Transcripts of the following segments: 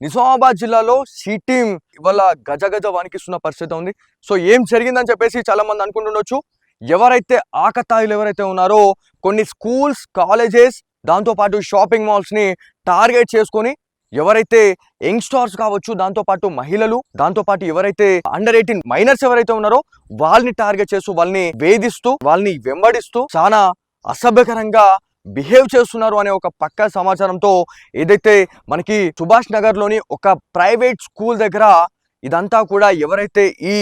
నిజామాబాద్ జిల్లాలో C team ఇవాళ గజ గజ వణికిస్తున్న పరిస్థితి ఉంది. సో ఏం జరిగిందని చెప్పేసి చాలా మంది అనుకుంటుండొచ్చు. ఎవరైతే ఆకతాయిలు ఎవరైతే ఉన్నారో కొన్ని స్కూల్స్, కాలేజెస్, దాంతోపాటు షాపింగ్ మాల్స్ని టార్గెట్ చేసుకొని ఎవరైతే యంగ్స్టార్స్ కావచ్చు, దాంతోపాటు మహిళలు, దాంతోపాటు ఎవరైతే అండర్ 18 మైనర్స్ ఎవరైతే ఉన్నారో వాళ్ళని టార్గెట్ చేస్తూ వాళ్ళని వేధిస్తూ వాళ్ళని వెంబడిస్తూ చాలా అసభ్యకరంగా బిహేవ్ చేస్తున్నారు అనే ఒక పక్కా సమాచారంతో ఏదైతే మనకి సుభాష్ నగర్ లోని ఒక ప్రైవేట్ స్కూల్ దగ్గర ఇదంతా కూడా ఎవరైతే ఈ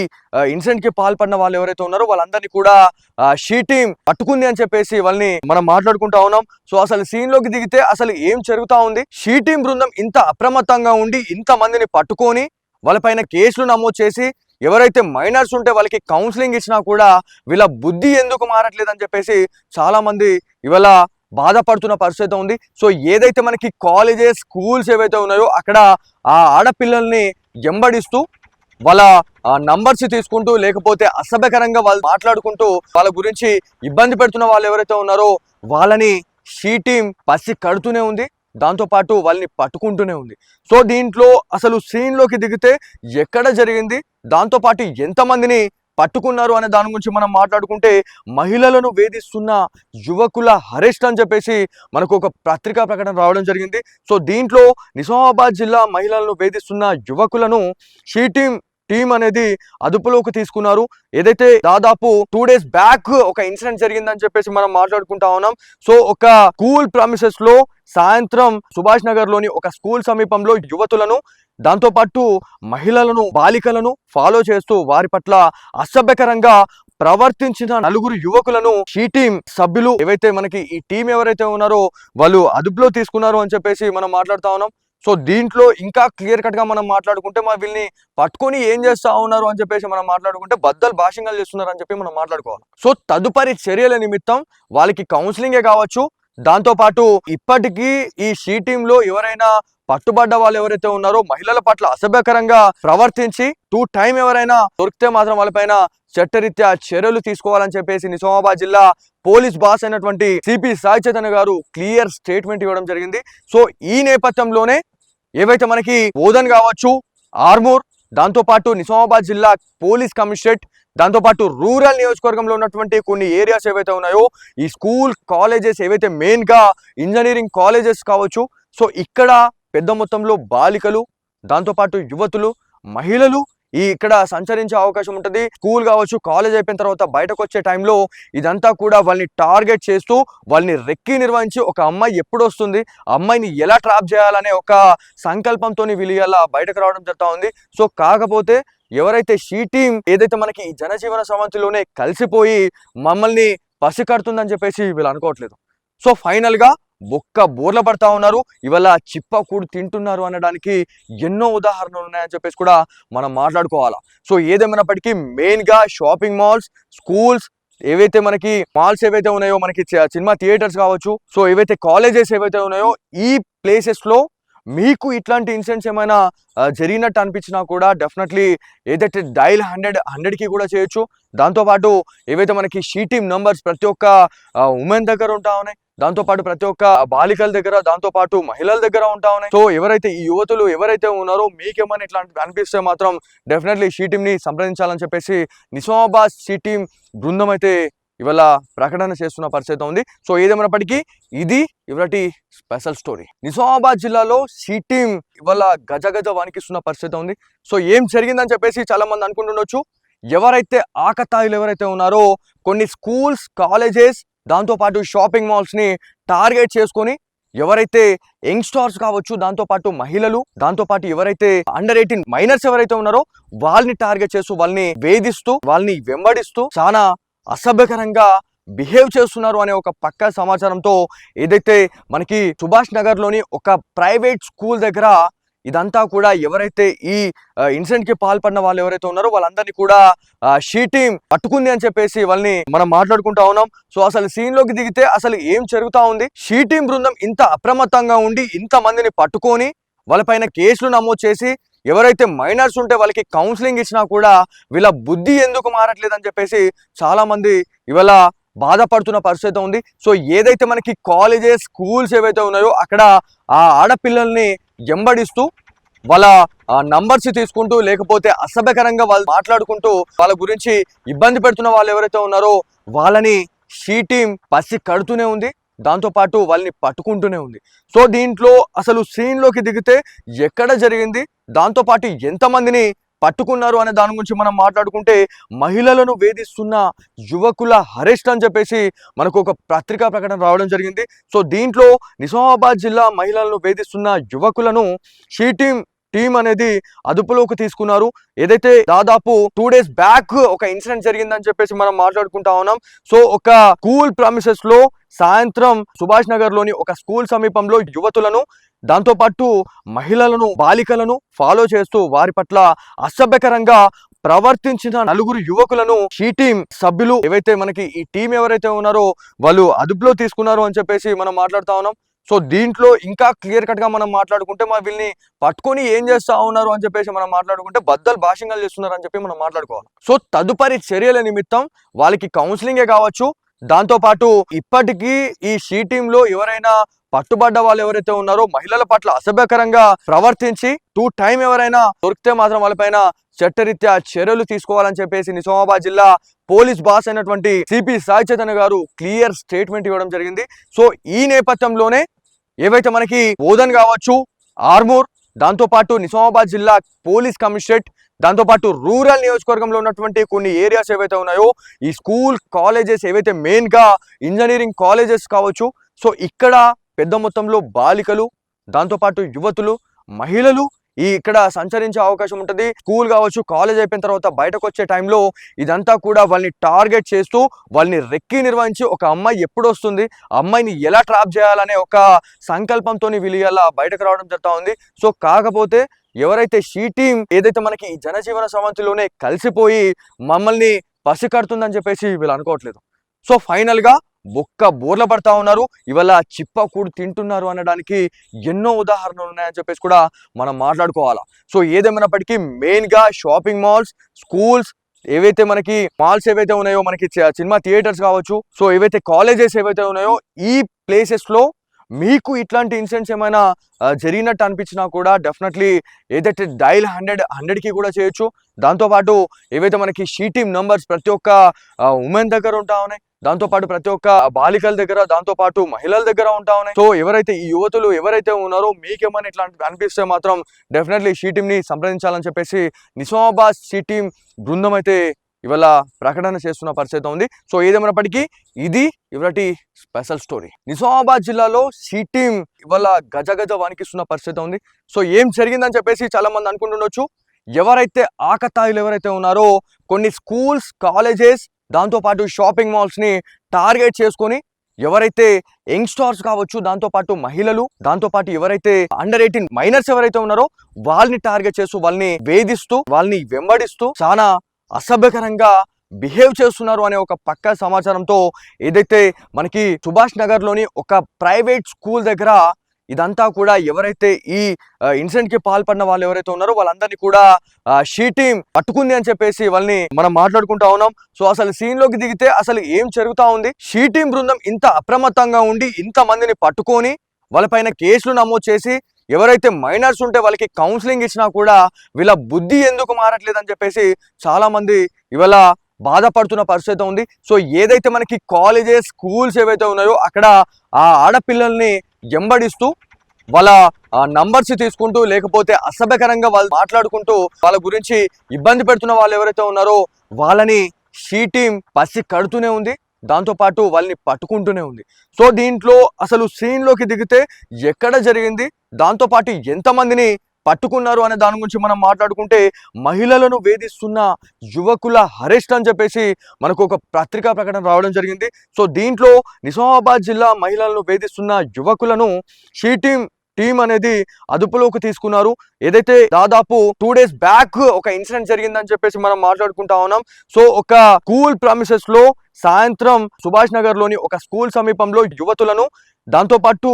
ఇన్సిడెంట్ కి పాల్పడిన వాళ్ళు ఎవరైతే ఉన్నారో వాళ్ళందరినీ కూడా షీ టీమ్ పట్టుకుంది అని చెప్పేసి వాళ్ళని మనం మాట్లాడుకుంటా ఉన్నాం. సో అసలు సీన్ లోకి దిగితే అసలు ఏం జరుగుతా ఉంది, షీ టీమ్ బృందం ఇంత అప్రమత్తంగా ఉండి ఇంత మందిని పట్టుకొని వాళ్ళపైన కేసులు నమోదు చేసి ఎవరైతే మైనర్స్ ఉంటే వాళ్ళకి కౌన్సిలింగ్ ఇచ్చినా కూడా వీళ్ళ బుద్ధి ఎందుకు మారట్లేదు అని చెప్పేసి చాలా మంది ఇవాళ బాధపడుతున్న పరిస్థితి ఉంది. సో ఏదైతే మనకి కాలేజెస్, స్కూల్స్ ఏవైతే ఉన్నాయో అక్కడ ఆ ఆడపిల్లల్ని ఎంబడిస్తూ వాళ్ళ నంబర్స్ తీసుకుంటూ లేకపోతే అసభ్యకరంగా వాళ్ళు మాట్లాడుకుంటూ వాళ్ళ గురించి ఇబ్బంది పెడుతున్న వాళ్ళు ఎవరైతే ఉన్నారో వాళ్ళని షీ టీమ్ పసి కడుతూనే ఉంది, దాంతోపాటు వాళ్ళని పట్టుకుంటూనే ఉంది. సో దీంట్లో అసలు సీన్లోకి దిగితే ఎక్కడ జరిగింది, దాంతోపాటు ఎంతమందిని పట్టుకున్నారు అనే దాని గురించి మనం మాట్లాడుకుంటే మహిళలను వేధిస్తున్న యువకుల అరెస్ట్ అని చెప్పేసి మనకు ఒక పత్రికా ప్రకటన రావడం జరిగింది. సో దీంట్లో నిజామాబాద్ జిల్లా మహిళలను వేధిస్తున్న యువకులను షీ టీమ్ అనేది అదుపులోకి తీసుకున్నారు. ఏదైతే దాదాపు 2 days బ్యాక్ ఒక ఇన్సిడెంట్ జరిగిందని చెప్పేసి మనం మాట్లాడుకుంటా ఉన్నాం. సో ఒక స్కూల్ ప్రామిసెస్ లో సాయంత్రం సుభాష్ నగర్ లోని ఒక స్కూల్ సమీపంలో యువతులను, దాంతోపాటు మహిళలను, బాలికలను ఫాలో చేస్తూ వారి పట్ల అసభ్యకరంగా ప్రవర్తించిన 4 యువకులను షీ టీమ్ సభ్యులు ఏవైతే మనకి ఈ టీం ఎవరైతే ఉన్నారో వాళ్ళు అదుపులో తీసుకున్నారు అని చెప్పేసి మనం మాట్లాడుతా ఉన్నాం. సో దీంట్లో ఇంకా క్లియర్ కట్ గా మనం మాట్లాడుకుంటే వీళ్ళని పట్టుకొని ఏం చేస్తా ఉన్నారు అని చెప్పేసి మనం మాట్లాడుకుంటే బద్దలు భాషంగాలు చేస్తున్నారు అని చెప్పి మనం మాట్లాడుకోవాలి. సో తదుపరి చర్యల నిమిత్తం వాళ్ళకి కౌన్సిలింగే కావచ్చు, దాంతోపాటు ఇప్పటికీ ఈ షీ టీమ్ లో ఎవరైనా పట్టుబడ్డ వాళ్ళు ఎవరైతే ఉన్నారో మహిళల పట్ల అసభ్యకరంగా ప్రవర్తించి 2 time ఎవరైనా దొరికితే మాత్రం వాళ్ళపైన చట్టరీత్యా చర్యలు తీసుకోవాలని చెప్పేసి నిజామాబాద్ జిల్లా పోలీస్ బాస్ అయినటువంటి సిపి సాయి చైతన్య గారు క్లియర్ స్టేట్మెంట్ ఇవ్వడం జరిగింది. సో ఈ నేపథ్యంలోనే ఏవైతే మనకి బోధన్ కావచ్చు, ఆర్మూర్, దాంతోపాటు నిజామాబాద్ జిల్లా పోలీస్ కమిషనరేట్, దాంతోపాటు రూరల్ నియోజకవర్గంలో ఉన్నటువంటి కొన్ని ఏరియాస్ ఏవైతే ఉన్నాయో ఈ స్కూల్, కాలేజెస్ ఏవైతే మెయిన్ గా ఇంజనీరింగ్ కాలేజెస్ కావచ్చు, సో ఇక్కడ పెద్ద మొత్తంలో బాలికలు, దాంతోపాటు యువతులు, మహిళలు ఇక్కడ సంచరించే అవకాశం ఉంటుంది. స్కూల్ కావచ్చు, కాలేజ్ అయిపోయిన తర్వాత బయటకు వచ్చే టైంలో ఇదంతా కూడా వాళ్ళని టార్గెట్ చేస్తూ వాళ్ళని రెక్కి నిర్వహించి ఒక అమ్మాయి ఎప్పుడు వస్తుంది, అమ్మాయిని ఎలా ట్రాప్ చేయాలనే ఒక సంకల్పంతో వీళ్ళు ఇలా బయటకు రావడం జరుగుతూ ఉంది. సో కాకపోతే ఎవరైతే షీ టీమ్ ఏదైతే మనకి ఈ జనజీవన సమంతిలోనే కలిసిపోయి మమ్మల్ని పసికడుతుందని చెప్పేసి వీళ్ళు అనుకోవట్లేదు. సో ఫైనల్ గా బోర్ల పడతా ఉన్నారు, ఇవాళ చిప్ప కూడు తింటున్నారు అనడానికి ఎన్నో ఉదాహరణలు ఉన్నాయని చెప్పేసి కూడా మనం మాట్లాడుకోవాలా. సో ఏదేమైనప్పటికీ మెయిన్ గా షాపింగ్ మాల్స్, స్కూల్స్ ఏవైతే మనకి మాల్స్ ఏవైతే ఉన్నాయో, మనకి సినిమా థియేటర్స్ కావచ్చు, సో ఏవైతే కాలేజెస్ ఏవైతే ఉన్నాయో ఈ ప్లేసెస్ లో మీకు ఇట్లాంటి ఇన్సిడెంట్స్ ఏమైనా జరిగినట్టు అనిపించినా కూడా డెఫినెట్లీ ఏదైతే డైల్ 100కి కూడా చేయొచ్చు. దాంతోపాటు ఏవైతే మనకి షీ టీమ్ నంబర్స్ ప్రతి ఒక్క ఉమెన్ దగ్గర ఉంటా ఉన్నాయి, దాంతోపాటు ప్రతి ఒక్క బాలికల దగ్గర, దాంతోపాటు మహిళల దగ్గర ఉంటా ఉన్నాయి. సో ఎవరైతే ఈ యువతులు ఎవరైతే ఉన్నారో మీకేమైనా ఇట్లాంటి అనిపిస్తే మాత్రం డెఫినెట్లీ షీ టీమ్ ని సంప్రదించాలని చెప్పేసి నిజామాబాద్ షీ టీమ్ బృందం అయితే ఇవాళ ప్రకటన చేస్తున్న పరిస్థితి ఉంది. సో ఏదేమైనప్పటికీ ఇది ఇవాటి స్పెషల్ స్టోరీ. నిజామాబాద్ జిల్లాలో షీ టీమ్ ఇవాళ గజ గజ వణికిస్తున్న పరిస్థితి ఉంది. సో ఏం జరిగిందని చెప్పేసి చాలా మంది అనుకుంటుండొచ్చు. ఎవరైతే ఆకతాయిలు ఎవరైతే ఉన్నారో కొన్ని స్కూల్స్, కాలేజెస్, దాంతోపాటు షాపింగ్ మాల్స్ ని టార్గెట్ చేసుకొని ఎవరైతే యంగ్స్టార్స్ కావచ్చు, దాంతోపాటు మహిళలు, దాంతోపాటు ఎవరైతే అండర్ 18 మైనర్స్ ఎవరైతే ఉన్నారో వాళ్ళని టార్గెట్ చేస్తూ వాళ్ళని వేధిస్తూ వాళ్ళని వెంబడిస్తూ చాలా అసభ్యకరంగా బిహేవ్ చేస్తున్నారు అనే ఒక పక్కా సమాచారంతో ఏదైతే మనకి సుభాష్ నగర్ లోని ఒక ప్రైవేట్ స్కూల్ దగ్గర ఇదంతా కూడా ఎవరైతే ఈ ఇన్సిడెంట్ కి పాల్పడిన వాళ్ళు ఎవరైతే ఉన్నారో వాళ్ళందరినీ కూడా షీ టీమ్ పట్టుకుంది అని చెప్పేసి వాళ్ళని మనం మాట్లాడుకుంటా ఉన్నాం. సో అసలు సీన్ లోకి దిగితే అసలు ఏం జరుగుతా ఉంది, షీ టీమ్ బృందం ఇంత అప్రమత్తంగా ఉండి ఇంత మందిని పట్టుకొని వాళ్ళపైన కేసులు నమోదు చేసి ఎవరైతే మైనర్స్ ఉంటే వాళ్ళకి కౌన్సిలింగ్ ఇచ్చినా కూడా వీళ్ళ బుద్ధి ఎందుకు మారట్లేదు అని చెప్పేసి చాలా మంది ఇవాళ బాధపడుతున్న పరిస్థితి ఉంది. సో ఏదైతే మనకి కాలేజెస్, స్కూల్స్ ఏవైతే ఉన్నాయో అక్కడ ఆ ఆడపిల్లల్ని ఎంబడిస్తూ వాళ్ళ నంబర్స్ తీసుకుంటూ లేకపోతే అసభ్యకరంగా వాళ్ళు మాట్లాడుకుంటూ వాళ్ళ గురించి ఇబ్బంది పెడుతున్న వాళ్ళు ఎవరైతే ఉన్నారో వాళ్ళని షీ టీం పసి కడుతూనే ఉంది. దాంతో పాటు వాళ్ళని పట్టుకుంటూనే ఉంది. సో దీంట్లో అసలు సీన్ లోకి దిగితే ఎక్కడ జరిగింది, దాంతో పాటు ఎంతమందిని పట్టుకున్నారు అనే దాని గురించి మనం మాట్లాడుకుంటే, మహిళలను వేధిస్తున్న యువకుల అరెస్ట్ అని చెప్పేసి మనకు ఒక పత్రికా ప్రకటన రావడం జరిగింది. సో దీంట్లో నిజామాబాద్ జిల్లా మహిళలను వేధిస్తున్న యువకులను షీ టీం అనేది అదుపులోకి తీసుకున్నారు. ఏదైతే దాదాపు 2 days బ్యాక్ ఒక ఇన్సిడెంట్ జరిగిందని చెప్పేసి మనం మాట్లాడుకుంటా ఉన్నాం. సో ఒక స్కూల్ ప్రామిసెస్ లో సాయంత్రం సుభాష్ నగర్ లోని ఒక స్కూల్ సమీపంలో యువతులను, దాంతో పాటు మహిళలను, బాలికలను ఫాలో చేస్తూ వారి పట్ల అసభ్యకరంగా ప్రవర్తించిన 4 యువకులను షీ టీం సభ్యులు ఏవైతే మనకి ఈ టీం ఎవరైతే ఉన్నారో వాళ్ళు అదుపులో తీసుకున్నారు అని చెప్పేసి మనం మాట్లాడుతా ఉన్నాం. సో దీంట్లో ఇంకా క్లియర్ కట్ గా మనం మాట్లాడుకుంటే, మా వీళ్ళని పట్టుకొని ఏం చేస్తా ఉన్నారు అని చెప్పేసి మనం మాట్లాడుకుంటే బద్దలు భాషంగా చేస్తున్నారు అని చెప్పి మనం మాట్లాడుకోవాలి. సో తదుపరి చర్యల నిమిత్తం వాళ్ళకి కౌన్సిలింగే కావచ్చు, దాంతో పాటు ఇప్పటికీ ఈ షీ టీమ్ లో ఎవరైనా పట్టుబడ్డ వాళ్ళు ఎవరైతే ఉన్నారో మహిళల పట్ల అసభ్యకరంగా ప్రవర్తించి 2 time ఎవరైనా దొరికితే మాత్రం వాళ్ళపైన చట్టరీత్యా చర్యలు తీసుకోవాలని చెప్పేసి నిజామాబాద్ జిల్లా పోలీస్ బాస్ అయినటువంటి సిపి సాయి చైతన్య గారు క్లియర్ స్టేట్మెంట్ ఇవ్వడం జరిగింది. సో ఈ నేపథ్యంలోనే ఏవైతే మనకి బోధన్ కావచ్చు, ఆర్మూర్, దాంతో పాటు నిజామాబాద్ జిల్లా పోలీస్ కమిషనరేట్, దాంతో పాటు రూరల్ నియోజకవర్గంలో ఉన్నటువంటి కొన్ని ఏరియాస్ ఏవైతే ఉన్నాయో ఈ స్కూల్ కాలేజెస్ ఏవైతే మెయిన్ గా ఇంజనీరింగ్ కాలేజెస్ కావచ్చు, సో ఇక్కడ పెద్ద మొత్తంలో బాలికలు, దాంతో పాటు యువతులు, మహిళలు ఇక్కడ సంచరించే అవకాశం ఉంటుంది. స్కూల్ కావచ్చు, కాలేజ్ అయిపోయిన తర్వాత బయటకు వచ్చే టైంలో ఇదంతా కూడా వాళ్ళని టార్గెట్ చేస్తూ వాళ్ళని రెక్కి నిర్వహించి ఒక అమ్మాయి ఎప్పుడు వస్తుంది, అమ్మాయిని ఎలా ట్రాప్ చేయాలనే ఒక సంకల్పంతో వీళ్ళు ఇలా బయటకు రావడం జరుగుతూ ఉంది. సో కాకపోతే ఎవరైతే షీ టీం ఏదైతే మనకి ఈ జనజీవన సమంతిలోనే కలిసిపోయి మమ్మల్ని పసికడుతుందని చెప్పేసి వీళ్ళు అనుకోవట్లేదు. సో ఫైనల్ గా బొక్క బోర్ల పడతా ఉన్నారు, ఇవాళ చిప్ప కూడు తింటున్నారు అనడానికి ఎన్నో ఉదాహరణలు ఉన్నాయని చెప్పేసి కూడా మనం మాట్లాడుకోవాలా. సో ఏదేమైనప్పటికీ మెయిన్ గా షాపింగ్ మాల్స్, స్కూల్స్ ఏవైతే మనకి మాల్స్ ఏవైతే ఉన్నాయో, మనకి సినిమా థియేటర్స్ కావచ్చు, సో ఏవైతే కాలేజెస్ ఏవైతే ఉన్నాయో ఈ ప్లేసెస్ లో మీకు ఇట్లాంటి ఇన్సిడెంట్స్ ఏమైనా జరిగినట్టు అనిపించినా కూడా డెఫినెట్లీ ఏదైతే డైల్ 100కి కూడా చేయొచ్చు. దాంతోపాటు ఏవైతే మనకి షీ టీమ్ నంబర్స్ ప్రతి ఒక్క ఉమెన్ దగ్గర ఉంటా ఉన్నాయి, దాంతోపాటు ప్రతి ఒక్క బాలికల దగ్గర, దాంతోపాటు మహిళల దగ్గర ఉంటా ఉన్నాయి. సో ఎవరైతే ఈ యువతులు ఎవరైతే ఉన్నారో మీకేమైనా ఇట్లాంటి అనిపిస్తే మాత్రం డెఫినెట్లీ షీ టీమ్ని సంప్రదించాలని చెప్పేసి నిజామాబాద్ షీ టీమ్ బృందం అయితే ఇవాళ ప్రకటన చేస్తున్న పరిస్థితి ఉంది. సో ఏదేమైనప్పటికీ ఇది ఇవాళ స్పెషల్ స్టోరీ. నిజామాబాద్ జిల్లాలో షీ టీమ్ ఇవాళ గజ వణికిస్తున్న పరిస్థితి ఉంది. సో ఏం జరిగిందని చెప్పేసి చాలా మంది అనుకుంటుండొచ్చు. ఎవరైతే ఆకతాయిలు ఎవరైతే ఉన్నారో కొన్ని స్కూల్స్, కాలేజెస్, దాంతో పాటు షాపింగ్ మాల్స్ ని టార్గెట్ చేసుకొని ఎవరైతే యంగ్స్టర్స్ కావచ్చు, దాంతో పాటు మహిళలు, దాంతో పాటు ఎవరైతే అండర్ 18 మైనర్స్ ఎవరైతే ఉన్నారో వాళ్ళని టార్గెట్ చేస్తూ వాళ్ళని వేధిస్తూ వాళ్ళని వెంబడిస్తూ చాలా అసభ్యకరంగా బిహేవ్ చేస్తున్నారు అనే ఒక పక్కా సమాచారంతో ఏదైతే మనకి సుభాష్ నగర్ లోని ఒక ప్రైవేట్ స్కూల్ దగ్గర ఇదంతా కూడా ఎవరైతే ఈ ఇన్సిడెంట్ కి పాల్పడిన వాళ్ళు ఎవరైతే ఉన్నారో వాళ్ళందరినీ కూడా షీ టీం పట్టుకుంది అని చెప్పేసి వాళ్ళని మనం మాట్లాడుకుంటా ఉన్నాం. సో అసలు సీన్ లోకి దిగితే అసలు ఏం జరుగుతా ఉంది, షీ టీం బృందం ఇంత అప్రమత్తంగా ఉండి ఇంత మందిని పట్టుకొని వాళ్ళపైన కేసులు నమోదు చేసి ఎవరైతే మైనర్స్ ఉంటే వాళ్ళకి కౌన్సిలింగ్ ఇచ్చినా కూడా వీళ్ళ బుద్ధి ఎందుకు మారట్లేదు అని చెప్పేసి చాలా మంది ఇవాళ బాధపడుతున్న పరిస్థితి ఉంది. సో ఏదైతే మనకి కాలేజెస్, స్కూల్స్ ఏవైతే ఉన్నాయో అక్కడ ఆ ఆడపిల్లల్ని వెంబడిస్తూ వాళ్ళ నంబర్స్ తీసుకుంటూ లేకపోతే అసభ్యకరంగా వాళ్ళు మాట్లాడుకుంటూ వాళ్ళ గురించి ఇబ్బంది పెడుతున్న వాళ్ళు ఎవరైతే ఉన్నారో వాళ్ళని షీ టీం పసి కడుతూనే ఉంది, దాంతో పాటు వాళ్ళని పట్టుకుంటూనే ఉంది. సో దీంట్లో అసలు సీన్ లోకి దిగితే ఎక్కడ జరిగింది, దాంతో పాటు ఎంతమందిని పట్టుకున్నారు అనే దాని గురించి మనం మాట్లాడుకుంటే, మహిళలను వేధిస్తున్న యువకుల అరెస్ట్ అని చెప్పేసి మనకు ఒక పత్రికా ప్రకటన రావడం జరిగింది. సో దీంట్లో నిజామాబాద్ జిల్లా మహిళలను వేధిస్తున్న యువకులను షీ టీం అనేది అదుపులోకి తీసుకున్నారు. ఏదైతే దాదాపు 2 days బ్యాక్ ఒక ఇన్సిడెంట్ జరిగిందని చెప్పేసి మనం మాట్లాడుకుంటా ఉన్నాం. సో ఒక స్కూల్ ప్రామిసెస్ లో సాయంత్రం సుభాష్ నగర్ లోని ఒక స్కూల్ సమీపంలో యువతులను, దాంతో పాటు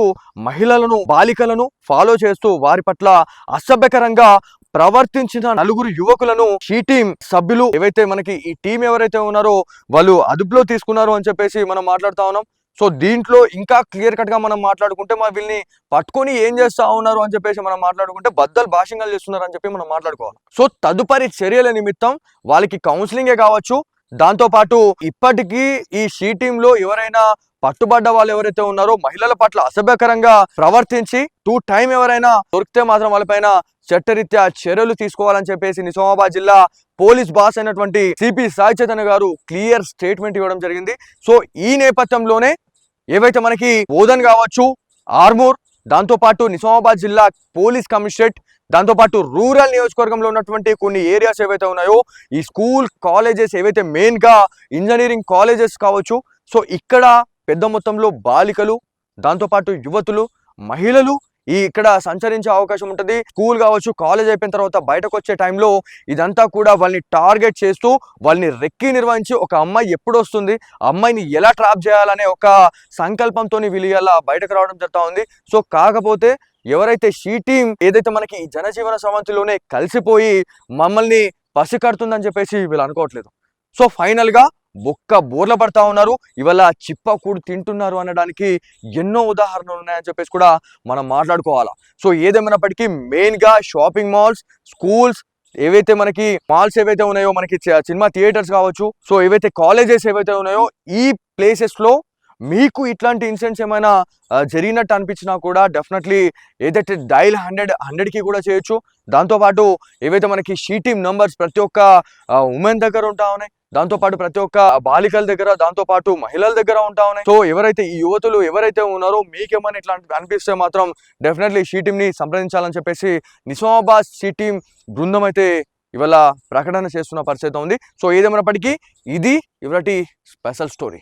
మహిళలను, బాలికలను ఫాలో చేస్తూ వారి పట్ల అసభ్యకరంగా ప్రవర్తించిన 4 యువకులను షీ టీం సభ్యులు ఏవైతే మనకి ఈ టీం ఎవరైతే ఉన్నారో వాళ్ళు అదుపులో తీసుకున్నారు అని చెప్పేసి మనం మాట్లాడుతా ఉన్నాం. సో దీంట్లో ఇంకా క్లియర్ కట్ గా మనం మాట్లాడుకుంటే మరి వీళ్ళని పట్టుకొని ఏం చేస్తా ఉన్నారు అని చెప్పేసి మనం మాట్లాడుకుంటే బద్దలు భాషంగాలు చేస్తున్నారు అని చెప్పి మనం మాట్లాడుకోవాలి. సో తదుపరి చర్యల నిమిత్తం వాళ్ళకి కౌన్సిలింగే కావచ్చు, దాంతో పాటు ఇప్పటికీ ఈ షీ టీమ్ లో ఎవరైనా పట్టుబడ్డ వాళ్ళు ఎవరైతే ఉన్నారో మహిళల పట్ల అసభ్యకరంగా ప్రవర్తించి 2 టైం ఎవరైనా దొరికితే మాత్రం వాళ్ళపైన చట్టరీత్యా చర్యలు తీసుకోవాలని చెప్పేసి నిజామాబాద్ జిల్లా పోలీస్ బాస్ అయినటువంటి సిపి సాయి చైతన్య గారు క్లియర్ స్టేట్మెంట్ ఇవ్వడం జరిగింది. సో ఈ నేపథ్యంలోనే ఏవైతే మనకి బోధన్ కావచ్చు, ఆర్మూర్, దాంతో పాటు నిజామాబాద్ జిల్లా పోలీస్ కమిషనరేట్, దాంతో పాటు రూరల్ నియోజకవర్గంలో ఉన్నటువంటి కొన్ని ఏరియాస్ ఏవైతే ఉన్నాయో ఈ స్కూల్ కాలేజెస్ ఏవైతే మెయిన్ గా ఇంజనీరింగ్ కాలేజెస్ కావచ్చు, సో ఇక్కడ పెద్ద మొత్తంలో బాలికలు, దాంతో పాటు యువతులు, మహిళలు ఇక్కడ సంచరించే అవకాశం ఉంటుంది. స్కూల్ కావచ్చు, కాలేజ్ అయిపోయిన తర్వాత బయటకు వచ్చే టైంలో ఇదంతా కూడా వాళ్ళని టార్గెట్ చేస్తూ వాళ్ళని రెక్కి నిర్వహించి ఒక అమ్మాయి ఎప్పుడు వస్తుంది, అమ్మాయిని ఎలా ట్రాప్ చేయాలనే ఒక సంకల్పంతో వీళ్ళు ఇలా బయటకు రావడం జరుగుతూ ఉంది. సో కాకపోతే ఎవరైతే షీ టీం ఏదైతే మనకి ఈ జనజీవన సమంతిలోనే కలిసిపోయి మమ్మల్ని పసికడుతుందని చెప్పేసి వీళ్ళు అనుకోవట్లేదు. సో ఫైనల్ గా బొక్క బోర్ల పడతా ఉన్నారు, ఇవాళ చిప్ప కూడు తింటున్నారు అనడానికి ఎన్నో ఉదాహరణలు ఉన్నాయని చెప్పేసి కూడా మనం మాట్లాడుకోవాలా. సో ఏదేమైనప్పటికీ మెయిన్ గా షాపింగ్ మాల్స్, స్కూల్స్, ఏవైతే మనకి మాల్స్ ఏవైతే ఉన్నాయో, మనకి సినిమా థియేటర్స్ కావచ్చు, సో ఏవైతే కాలేజెస్ ఏవైతే ఉన్నాయో ఈ ప్లేసెస్ లో మీకు ఇట్లాంటి ఇన్సిడెంట్స్ ఏమైనా జరిగినట్టు అనిపించినా కూడా డెఫినెట్లీ ఏదైతే డైల్ 100కి కూడా చేయొచ్చు. దాంతోపాటు ఏవైతే మనకి షీ టీమ్ నంబర్స్ ప్రతి ఒక్క ఉమెన్ దగ్గర ఉంటా ఉన్నాయి, దాంతోపాటు ప్రతి ఒక్క బాలికల దగ్గర, దాంతోపాటు మహిళల దగ్గర ఉంటా ఉన్నాయి. సో ఎవరైతే ఈ యువతులు ఎవరైతే ఉన్నారో మీకేమైనా ఇట్లా అనిపిస్తే మాత్రం డెఫినెట్లీ షీ టీమ్ ని సంప్రదించాలని చెప్పేసి నిజామాబాద్ షీ టీమ్ బృందం అయితే ఇవాళ ప్రకటన చేస్తున్న పరిస్థితి ఉంది. సో ఏదేమైనప్పటికీ ఇది ఇవాళ స్పెషల్ స్టోరీ.